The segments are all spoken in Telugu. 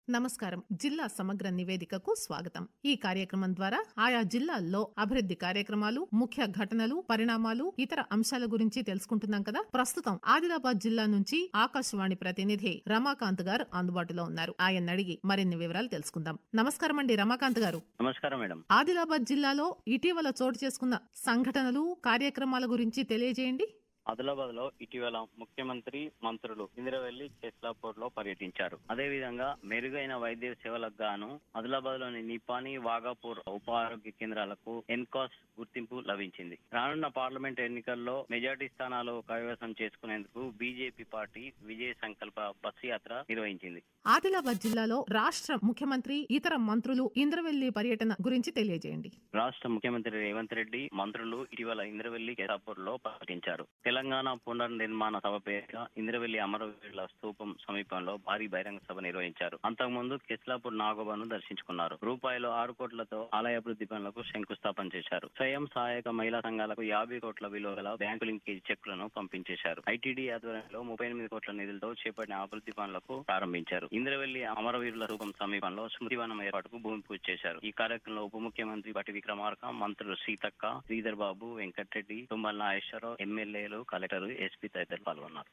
నమస్కారం. జిల్లా సమగ్ర నివేదికకు స్వాగతం. ఈ కార్యక్రమం ద్వారా ఆయా జిల్లాల్లో అభివృద్ధి కార్యక్రమాలు, ముఖ్య ఘటనలు, పరిణామాలు, ఇతర అంశాల గురించి తెలుసుకుంటున్నాం కదా. ప్రస్తుతం ఆదిలాబాద్ జిల్లా నుంచి ఆకాశవాణి ప్రతినిధి రమాకాంత్ గారు అందుబాటులో ఉన్నారు. ఆయన అడిగి మరిన్ని వివరాలు తెలుసుకుందాం. నమస్కారం అండి రమాకాంత్ గారు. నమస్కారం మేడం. ఆదిలాబాద్ జిల్లాలో ఇటీవల చోటు చేసుకున్న సంఘటనలు, కార్యక్రమాల గురించి తెలియజేయండి. ఆదిలాబాద్ లో ఇటీవల ముఖ్యమంత్రి, మంత్రులు ఇంద్రవెల్లి, కేస్లాపూర్ లో పర్యటించారు. అదేవిధంగా మెరుగైన వైద్య సేవలకు గాను ఆదిలాబాద్ లోని నిపాని, వాగాపూర్ ఉప ఆరోగ్య కేంద్రాలకు ఎన్కాస్ గుర్తింపు లభించింది. రానున్న పార్లమెంట్ ఎన్నికల్లో మెజార్టీ స్థానాలు కైవసం చేసుకునేందుకు బీజేపీ పార్టీ విజయ సంకల్ప బస్సు యాత్ర నిర్వహించింది. ఆదిలాబాద్ జిల్లాలో రాష్ట్ర ముఖ్యమంత్రి, ఇతర మంత్రులు ఇంద్రవెల్లి పర్యటన గురించి తెలియజేయండి. రాష్ట్ర ముఖ్యమంత్రి రేవంత్ రెడ్డి, మంత్రులు ఇటీవల ఇంద్రవెల్లి, కేసాపూర్ లో పర్యటించారు. తెలంగాణ పునర్నిర్మాణ సభ పేరిట ఇంద్రవెల్లి అమరవీరుల స్తూపం సమీపంలో భారీ బహిరంగ సభ నిర్వహించారు. అంతకుముందు కేస్లాపూర్ నాగోబాను దర్శించుకున్నారు. రూపాయలు 6 కోట్లతో ఆలయ అభివృద్ధి పనులకు శంకుస్థాపన చేశారు. స్వయం సహాయక మహిళా సంఘాలకు 50 కోట్ల విలువ గల బ్యాంకు లింకేజ్ చెక్కులను పంపించేశారు. ఐటీడీ ఆధ్వర్యంలో 38 కోట్ల నిధులతో చేపట్టిన అభివృద్ధి పనులకు ప్రారంభించారు. ఇంద్రవెల్లి అమరవీరుల స్తూపం సమీపంలో స్మృతివనం ఏర్పాటుకు భూమి పూజ చేశారు. ఈ కార్యక్రమంలో ఉప ముఖ్యమంత్రి బట్టి విక్రమార్క, మంత్రులు సీతక్క, శ్రీధర్ బాబు, వెంకటరెడ్డి, తుమ్మల నాగేశ్వరరావు, ఎమ్మెల్యేలు, కలెక్టర్, ఎస్పీ తదితరులు పాల్గొన్నారు.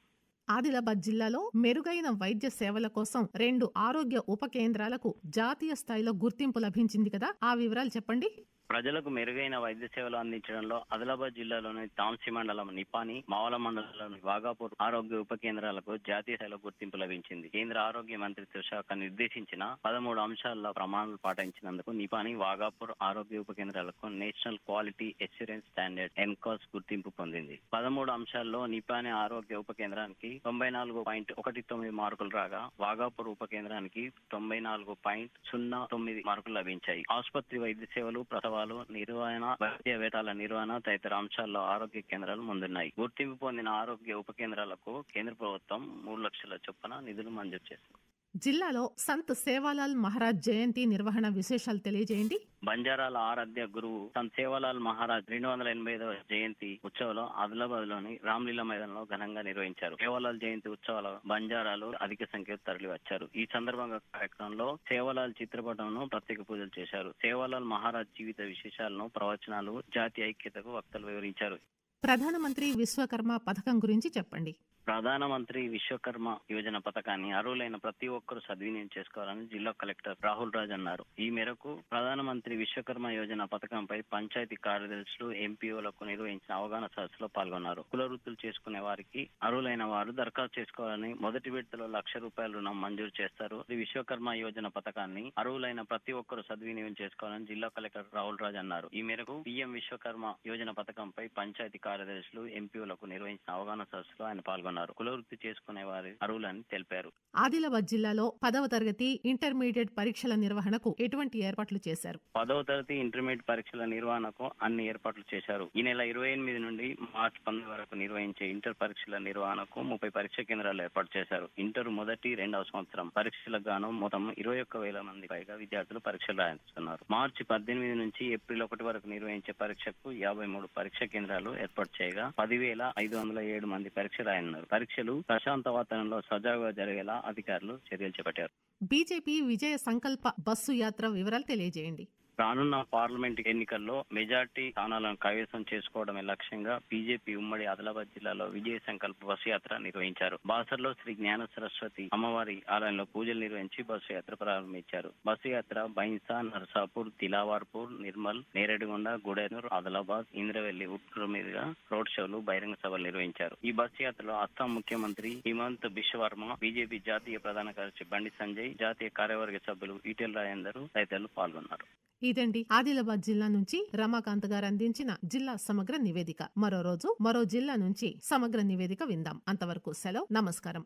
ఆదిలాబాద్ జిల్లాలో మెరుగైన వైద్య సేవల కోసం 2 ఆరోగ్య ఉప కేంద్రాలకు జాతీయ స్థాయిలో గుర్తింపు లభించింది కదా, ఆ వివరాలు చెప్పండి. ప్రజలకు మెరుగైన వైద్య సేవలు అందించడంలో ఆదిలాబాద్ జిల్లాలోని తాంసీ మండలం నిపాని, మావల మండలంలోని వాగాపూర్ ఆరోగ్య ఉప కేంద్రాలకు జాతీయ స్థాయిలో గుర్తింపు లభించింది. కేంద్ర ఆరోగ్య మంత్రిత్వ శాఖ నిర్దేశించిన 13 అంశాల్లో ప్రమాణాలు పాటించినందుకు నిపాని, వాగాపూర్ ఆరోగ్య ఉప కేంద్రాలకు national quality assurance standard NQAS గుర్తింపు పొందింది. 13 అంశాల్లో నిపాని ఆరోగ్య ఉప కేంద్రానికి 94.19 మార్కులు రాగా, వాగాపూర్ ఉప కేంద్రానికి 94.09 మార్కులు లభించాయి. ఆసుపత్రి వైద్య సేవలు, ప్రసవ నిర్వహణ, వైద్య వేటాల నిర్వహణ తదితర అంశాల్లో ఆరోగ్య కేంద్రాలు ముందున్నాయి. గుర్తింపు పొందిన ఆరోగ్య ఉప కేంద్రాలకు కేంద్ర ప్రభుత్వం 3 లక్షల చొప్పున నిధులు మంజూరు చేసింది. జిల్లాలో సంత్ సేవాలాల్ మహారాజ్ జయంతి నిర్వహణ విశేషాలు తెలియజేయండి. బంజారాల ఆరాధ్య గురువు సంత్ సేవాలాల్ మహారాజ్ 285వ జయంతి ఉత్సవాలు ఆదిలాబాద్ లోని రామ్లీలా మైదానంలో ఘనంగా నిర్వహించారు. సేవాలాల్ జయంతి ఉత్సవాల బంజారాలు అధిక సంఖ్యలో తరలి వచ్చారు. ఈ సందర్భంగా కార్యక్రమంలో సేవాలాల్ చిత్రపటంను ప్రత్యేక పూజలు చేశారు. సేవాలాల్ మహారాజ్ జీవిత విశేషాలను, ప్రవచనాలు, జాతి ఐక్యతకు వక్తలు వివరించారు. ప్రధానమంత్రి విశ్వకర్మ పథకం గురించి చెప్పండి. ప్రధానమంత్రి విశ్వకర్మ యోజన పథకాన్ని అర్హులైన ప్రతి ఒక్కరూ సద్వినియోగం చేసుకోవాలని జిల్లా కలెక్టర్ రాహుల్ రాజ్ అన్నారు. ఈ మేరకు ప్రధానమంత్రి విశ్వకర్మ యోజన పథకంపై పంచాయతీ కార్యదర్శులు, ఎంపీఓలకు నిర్వహించిన అవగాహన సదస్సులో పాల్గొన్నారు. కుల వృత్తులు చేసుకునే వారికి అర్హులైన వారు దరఖాస్తు చేసుకోవాలని, మొదటి విడతలో ₹1,00,000 రుణం మంజూరు చేస్తారు. విశ్వకర్మ యోజన పథకాన్ని అర్హులైన ప్రతి ఒక్కరూ సద్వినియోగం చేసుకోవాలని జిల్లా కలెక్టర్ రాహుల్ రాజ్ అన్నారు. ఈ మేరకు పీఎం విశ్వకర్మ యోజన పథకంపై పంచాయతీ కార్యదర్శులు, ఎంపీఓలకు నిర్వహించిన అవగాహన సదస్సులో ఆయన పాల్గొన్నారు. కుల వృత్తి చేసుకునే వారి అర్హులని తెలిపారు. ఆదిలాబాద్ జిల్లాలో 10వ తరగతి ఇంటర్మీడియట్ పరీక్షల నిర్వహణకు ఎటువంటి ఏర్పాట్లు చేశారు? 10వ తరగతి ఇంటర్మీడియట్ పరీక్షల నిర్వహణకు అన్ని ఏర్పాట్లు చేశారు. ఈ నెల 28 నుండి మార్చి 19 వరకు నిర్వహించే ఇంటర్ పరీక్షల నిర్వహణకు 30 పరీక్ష కేంద్రాలు ఏర్పాటు చేశారు. ఇంటర్ మొదటి, 2వ సంవత్సరం పరీక్షలకు గాను మొత్తం 21,000 మంది పైగా విద్యార్థులు పరీక్షలు రాస్తున్నారు. మార్చి 18 నుంచి ఏప్రిల్ 1 వరకు నిర్వహించే పరీక్షకు 53 పరీక్ష కేంద్రాలు ఏర్పాటు చేయగా 10,507 మంది పరీక్ష రాయనున్నారు. పరీక్షలు ప్రశాంత వాతావరణంలో సజావుగా జరిగేలా అధికారులు చర్యలు చేపట్టారు. బీజేపీ విజయ సంకల్ప బస్సు యాత్ర వివరాలు తెలియజేయండి. రానున్న పార్లమెంట్ ఎన్నికల్లో మెజార్టీ స్థానాలను కైవసం చేసుకోవడమే లక్ష్యంగా బీజేపీ ఉమ్మడి ఆదిలాబాద్ జిల్లాలో విజయ సంకల్ప బస్సు యాత్ర నిర్వహించారు. బాసర్లో శ్రీ జ్ఞాన సరస్వతి అమ్మవారి ఆలయంలో పూజలు నిర్వహించి బస్సు యాత్ర ప్రారంభించారు. బస్సు యాత్ర బైన్సా, నర్సాపూర్, తిలావార్పూర్, నిర్మల్, నేరేడుగొండ, గుడేనూర్, ఆదిలాబాద్, ఇంద్రవెల్లి, ఉట్కూరు మీదుగా రోడ్ షోలు, బహిరంగ సభలు నిర్వహించారు. ఈ బస్సు యాత్రలో అస్సాం ముఖ్యమంత్రి హిమంత్ బిశ్వవర్మ, బీజేపీ జాతీయ ప్రధాన కార్యదర్శి బండి సంజయ్, జాతీయ కార్యవర్గ సభ్యులు ఈటెల రాజేందర్ తదితరులు పాల్గొన్నారు. ఇదండి ఆదిలాబాద్ జిల్లా నుంచి రమాకాంత్ గారు అందించిన జిల్లా సమగ్ర నివేదిక. మరో రోజు మరో జిల్లా నుంచి సమగ్ర నివేదిక విందాం. అంతవరకు సెలవు. నమస్కారం.